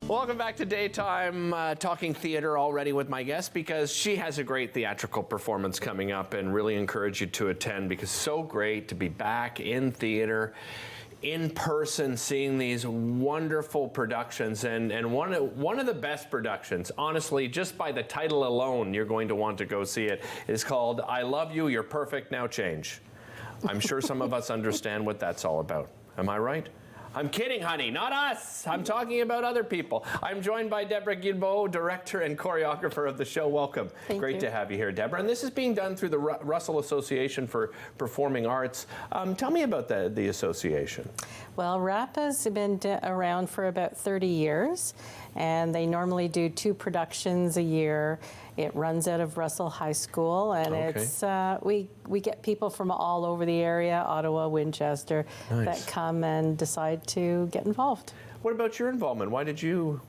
Welcome back to Daytime, talking theater already with my guest because she has a great theatrical performance coming up and really encourage you to attend because it's so great to be back in theater, in person, seeing these wonderful productions and one of the best productions, honestly, just by the title alone, you're going to want to go see it, is called I Love You, You're Perfect, Now Change. I'm sure some of us understand what that's all about. Am I right? I'm kidding, honey, not us. I'm talking about other people. I'm joined by Deborah Guilbeault, director and choreographer of the show. Welcome. Great to have you here, Deborah. And this is being done through the Russell Association for Performing Arts. Tell me about the association. Well, RAP has been around for about 30 years, and they normally do 2 productions a year. It runs out of Russell High School, and it's we get people from all over the area, Ottawa, Winchester, that come and decide to get involved. What about your involvement? Why did you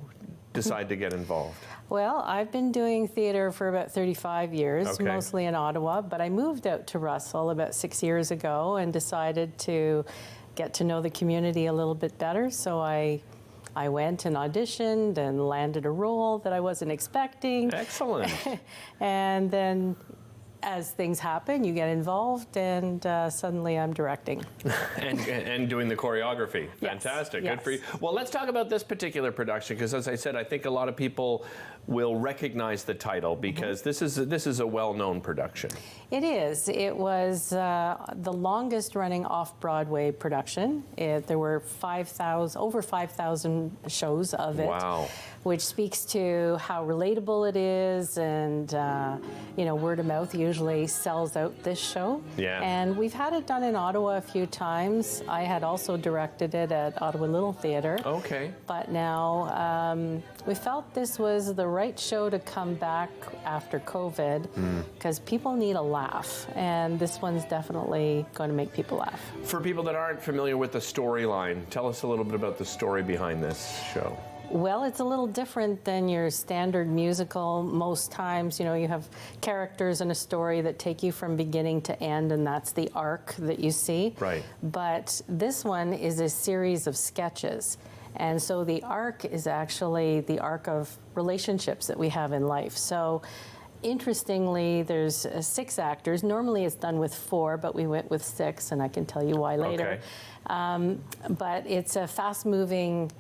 decide to get involved? Well, I've been doing theater for about 35 years, mostly in Ottawa, but I moved out to Russell about 6 years ago and decided to get to know the community a little bit better, so I went and auditioned and landed a role that I wasn't expecting. Excellent. And then as things happen, you get involved, and suddenly I'm directing. and doing the choreography. Fantastic. Yes. Good for you. Well, let's talk about this particular production, because as I said, I think a lot of people will recognize the title because this is a well-known production. It is. It was the longest running off-Broadway production. There were over 5,000 shows of it. Wow. Which speaks to how relatable it is, and word of mouth usually sells out this show. Yeah. And we've had it done in Ottawa a few times. I had also directed it at Ottawa Little Theatre. Okay. But now we felt this was the right show to come back after COVID because people need a laugh, and this one's definitely going to make people laugh. For people that aren't familiar with the storyline, tell us a little bit about the story behind this show. Well, it's a little different than your standard musical. Most times, you have characters in a story that take you from beginning to end, and that's the arc that you see. Right. But this one is a series of sketches. And so the arc is actually the arc of relationships that we have in life. So interestingly, there's 6 actors. Normally it's done with 4, but we went with 6, and I can tell you why later. Okay. But it's a fast-moving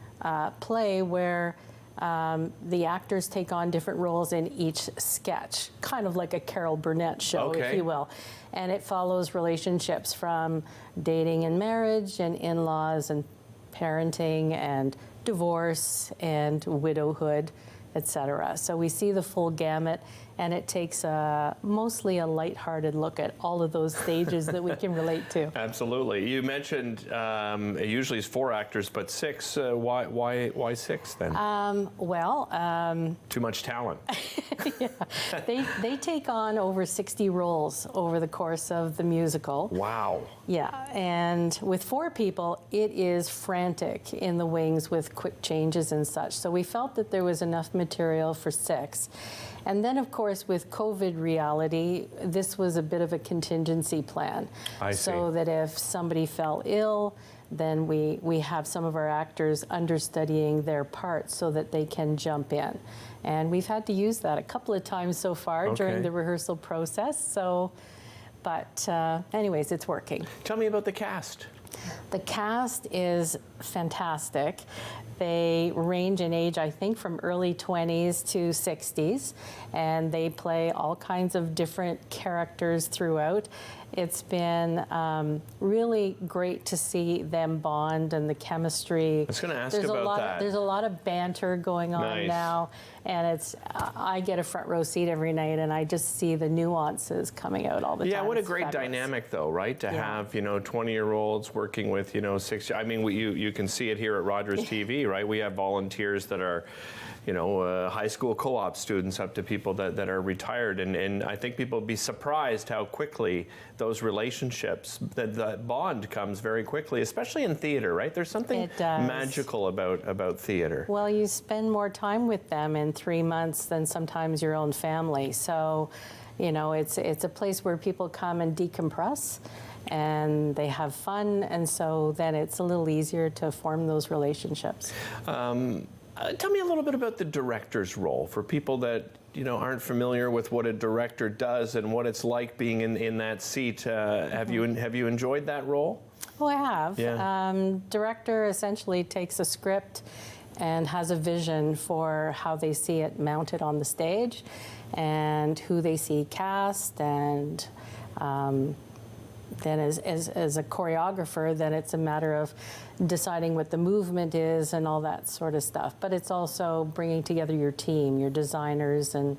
play where the actors take on different roles in each sketch, kind of like a Carol Burnett show, if you will. And it follows relationships from dating and marriage and in-laws and parenting and divorce and widowhood, etc. So we see the full gamut, and it takes mostly a lighthearted look at all of those stages that we can relate to. Absolutely. You mentioned usually it's 4 actors, but 6. Why 6 then? Too much talent. Yeah, they take on over 60 roles over the course of the musical. Wow. Yeah, and with 4 people, it is frantic in the wings with quick changes and such. So we felt that there was enough material for 6. And then, of course, with COVID reality, this was a bit of a contingency plan. I see. So that if somebody fell ill, then we have some of our actors understudying their parts so that they can jump in. And we've had to use that a couple of times so far during the rehearsal process. So, but anyways, it's working. Tell me about the cast. The cast is fantastic. They range in age, I think, from early 20s to 60s, and they play all kinds of different characters throughout. It's been really great to see them bond and the chemistry. I was going to ask about that. There's a lot of banter going on now, and I get a front row seat every night, and I just see the nuances coming out all the time. Yeah, what a great dynamic, though, right? To have 20-year-olds working with 6. I mean, you can see it here at Rogers TV, right? We have volunteers that are high school co-op students up to people that are retired. And I think people will be surprised how quickly those relationships, that bond comes very quickly, especially in theater, right? There's something magical about theater. Well, you spend more time with them in 3 months than sometimes your own family. So, it's a place where people come and decompress and they have fun, and so then it's a little easier to form those relationships. Tell me a little bit about the director's role for people that aren't familiar with what a director does and what it's like being in that seat. Have you enjoyed that role? Oh, I have. Yeah. Director essentially takes a script and has a vision for how they see it mounted on the stage and who they see cast, and then as a choreographer, then it's a matter of deciding what the movement is and all that sort of stuff. But it's also bringing together your team, your designers and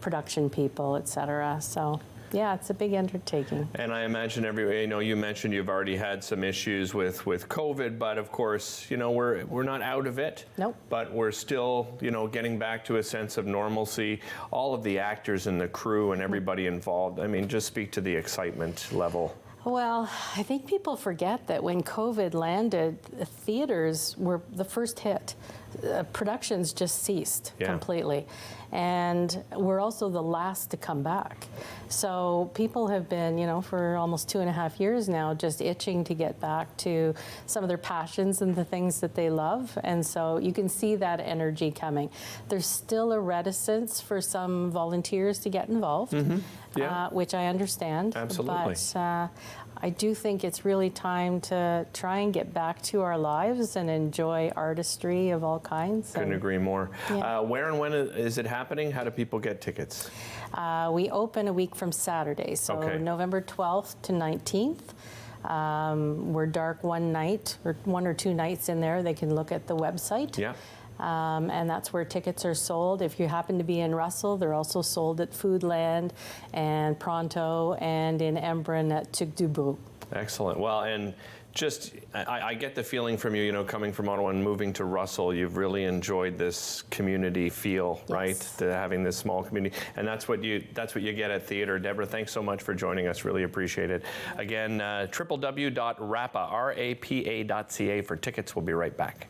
production people, et cetera. So yeah, it's a big undertaking. And I imagine you mentioned you've already had some issues with COVID, but of course, we're not out of it. Nope. But we're still, getting back to a sense of normalcy. All of the actors and the crew and everybody involved, I mean, just speak to the excitement level. Well, I think people forget that when COVID landed, theaters were the first hit. Productions just ceased completely. And we're also the last to come back. So people have been, for almost 2.5 years now, just itching to get back to some of their passions and the things that they love. And so you can see that energy coming. There's still a reticence for some volunteers to get involved, which I understand. Absolutely. But I do think it's really time to try and get back to our lives and enjoy artistry of all kinds. Couldn't agree more. Yeah. Where and when is it happening? How do people get tickets? We open a week from Saturday, so November 12th to 19th. We're dark one night, or 1 or 2 nights in there. They can look at the website. Yeah. And that's where tickets are sold. If you happen to be in Russell, they're also sold at Foodland and Pronto and in Embrun at Tuc du Bout. Excellent. Well, and just, I get the feeling from you, coming from Ottawa and moving to Russell, you've really enjoyed this community feel, right? Having this small community, and that's what you get at theater. Deborah, thanks so much for joining us. Really appreciate it. Again, www.rapa.ca for tickets. We'll be right back.